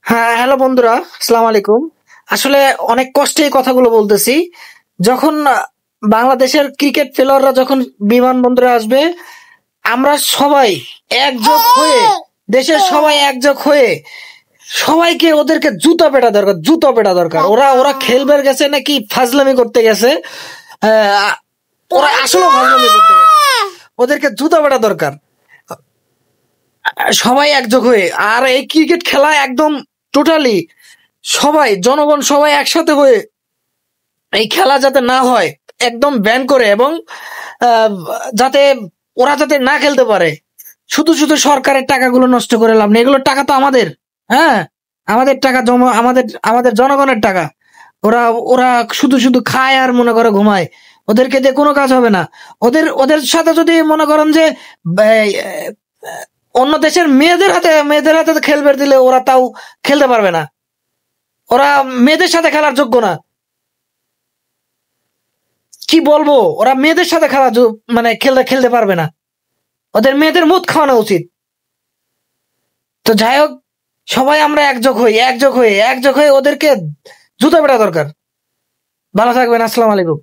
হ্যাঁ, হ্যালো বন্ধুরা, আসসালামু আলাইকুম। আসলে অনেক কষ্টে এই কথাগুলো বলতেছি। যখন বাংলাদেশের ক্রিকেট প্লেয়াররা যখন বিমানবন্দরে আসবে, আমরা সবাই একজোট হয়ে, দেশের সবাই একজোট হয়ে সবাইকে ওদেরকে জুতা পেটা দরকার, জুতা পেটা দরকার। ওরা ওরা খেলবে গেছে নাকি ফাজলামি করতে গেছে? আহ, ওরা আসলে ফাজলামি করতে গেছে। ওদেরকে জুতা পেটা দরকার, সবাই একযোগ হয়ে। আর এই ক্রিকেট খেলা একদম টোটালি সবাই, জনগণ সবাই একসাথে হয়ে এই খেলা যাতে না হয় একদম ব্যান করে, এবং আহ, যাতে ওরা যাতে না খেলতে পারে। শুধু শুধু সরকারের টাকাগুলো নষ্ট করে লাভ নেই, এগুলোর টাকা তো আমাদের। হ্যাঁ, আমাদের টাকা জমা, আমাদের আমাদের জনগণের টাকা। ওরা ওরা শুধু শুধু খায় আর মনে করে ঘুমায়। ওদেরকে দিয়ে কোনো কাজ হবে না। ওদের ওদের সাথে যদি মনে করেন যে অন্য দেশের মেয়েদের হাতে খেলবে দিলে, ওরা তাও খেলতে পারবে না। ওরা মেয়েদের সাথে খেলার যোগ্য না। কি বলবো, ওরা মেয়েদের সাথে মানে খেলতে খেলতে পারবে না। ওদের মেয়েদের মুদ খাওয়ানো উচিত। তো যাই হোক, সবাই আমরা একযোগ হয়ে ওদেরকে জুতো পেটা দরকার। ভালো থাকবেন, আসসালামু আলাইকুম।